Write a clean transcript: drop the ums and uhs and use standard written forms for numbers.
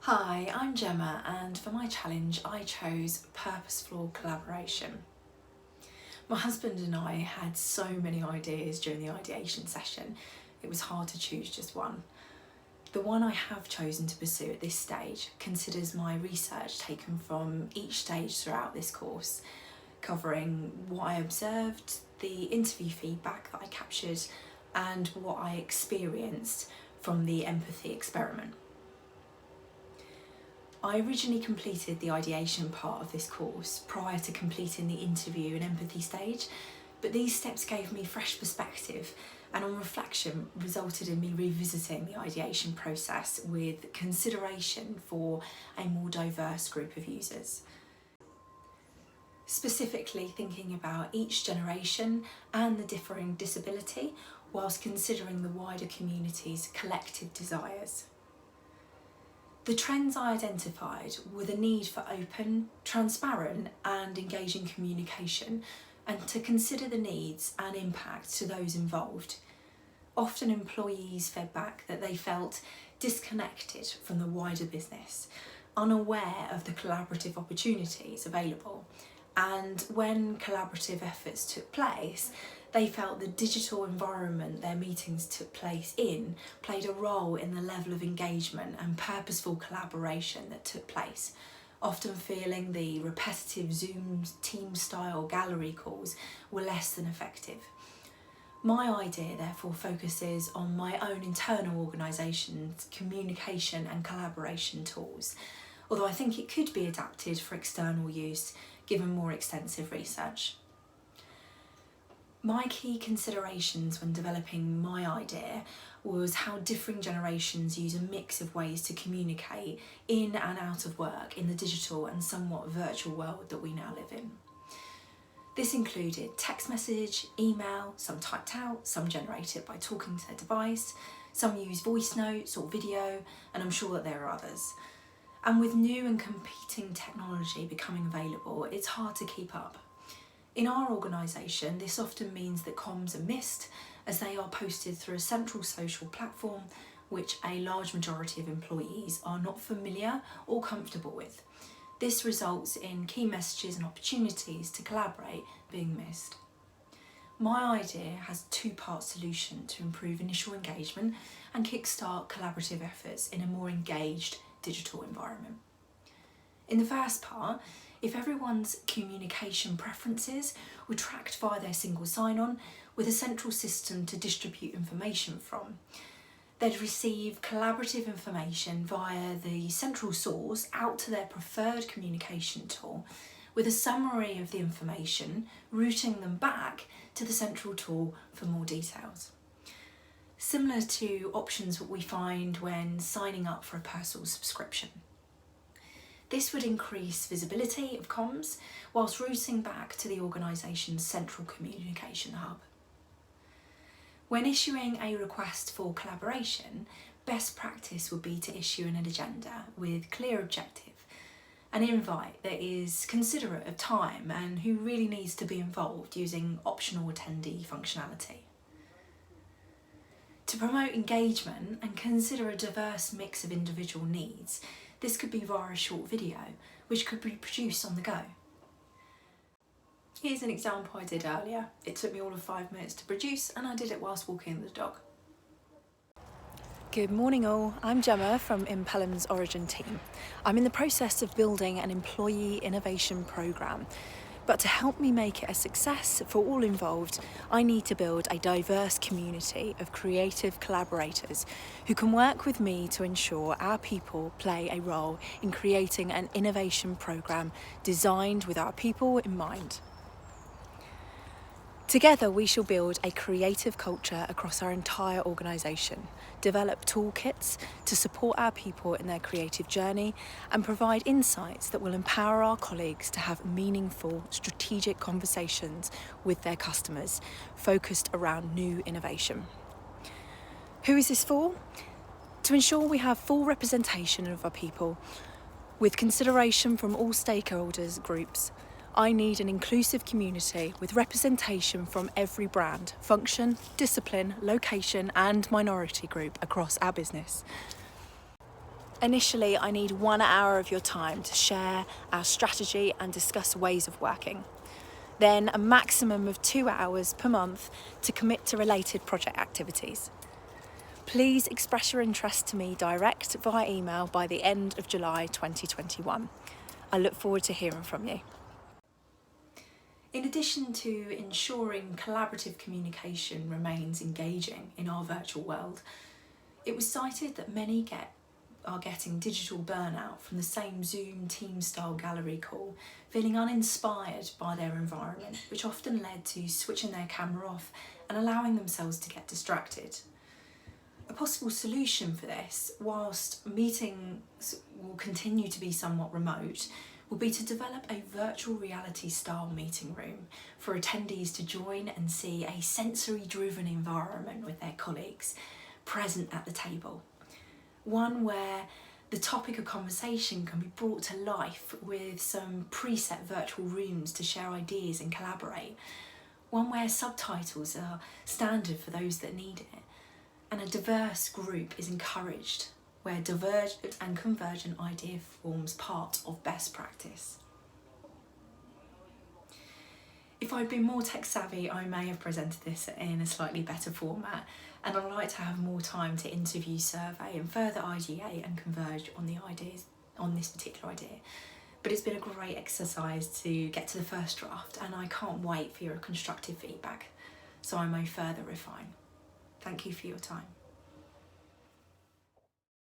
Hi, I'm Gemma, and for my challenge I chose purposeful collaboration. My husband and I had so many ideas during the ideation session, it was hard to choose just one. The one I have chosen to pursue at this stage considers my research taken from each stage throughout this course, covering what I observed, the interview feedback that I captured, and what I experienced from the empathy experiment. I originally completed the ideation part of this course prior to completing the interview and empathy stage, but these steps gave me fresh perspective and on reflection resulted in me revisiting the ideation process with consideration for a more diverse group of users. Specifically thinking about each generation and the differing disability whilst considering the wider community's collective desires. The trends I identified were the need for open, transparent and engaging communication and to consider the needs and impact to those involved. Often employees fed back that they felt disconnected from the wider business, unaware of the collaborative opportunities available, and when collaborative efforts took place, they felt the digital environment their meetings took place in played a role in the level of engagement and purposeful collaboration that took place, often feeling the repetitive Zoom team-style gallery calls were less than effective. My idea therefore focuses on my own internal organisation's communication and collaboration tools, although I think it could be adapted for external use given more extensive research. My key considerations when developing my idea was how differing generations use a mix of ways to communicate in and out of work in the digital and somewhat virtual world that we now live in. This included text message, email, some typed out, some generated by talking to their device, some use voice notes or video, and I'm sure that there are others. And with new and competing technology becoming available, it's hard to keep up. In our organisation, this often means that comms are missed as they are posted through a central social platform which a large majority of employees are not familiar or comfortable with. This results in key messages and opportunities to collaborate being missed. My idea has a two-part solution to improve initial engagement and kickstart collaborative efforts in a more engaged digital environment. In the first part, if everyone's communication preferences were tracked via their single sign-on with a central system to distribute information from, they'd receive collaborative information via the central source out to their preferred communication tool with a summary of the information, routing them back to the central tool for more details. Similar to options that we find when signing up for a personal subscription. This would increase visibility of comms whilst routing back to the organisation's central communication hub. When issuing a request for collaboration, best practice would be to issue an agenda with clear objective, an invite that is considerate of time and who really needs to be involved using optional attendee functionality. To promote engagement and consider a diverse mix of individual needs, this could be via a short video, which could be produced on the go. Here's an example I did earlier. It took me all of 5 minutes to produce and I did it whilst walking the dog. Good morning all, I'm Gemma from Impellim's Origin team. I'm in the process of building an employee innovation programme. But to help me make it a success for all involved, I need to build a diverse community of creative collaborators who can work with me to ensure our people play a role in creating an innovation programme designed with our people in mind. Together we shall build a creative culture across our entire organisation, develop toolkits to support our people in their creative journey and provide insights that will empower our colleagues to have meaningful, strategic conversations with their customers focused around new innovation. Who is this for? To ensure we have full representation of our people with consideration from all stakeholders groups. I need an inclusive community with representation from every brand, function, discipline, location and minority group across our business. Initially, I need 1 hour of your time to share our strategy and discuss ways of working. Then a maximum of 2 hours per month to commit to related project activities. Please express your interest to me direct via email by the end of July 2021. I look forward to hearing from you. In addition to ensuring collaborative communication remains engaging in our virtual world, it was cited that many are getting digital burnout from the same Zoom team-style gallery call, feeling uninspired by their environment, which often led to switching their camera off and allowing themselves to get distracted. A possible solution for this, whilst meetings will continue to be somewhat remote, will be to develop a virtual reality style meeting room for attendees to join and see a sensory-driven environment with their colleagues present at the table. One where the topic of conversation can be brought to life with some preset virtual rooms to share ideas and collaborate. One where subtitles are standard for those that need it. And a diverse group is encouraged, where divergent and convergent idea forms part of best practice. If I'd been more tech savvy, I may have presented this in a slightly better format, and I'd like to have more time to interview, survey and further ideate and converge on the ideas on this particular idea. But it's been a great exercise to get to the first draft, and I can't wait for your constructive feedback so I may further refine. Thank you for your time.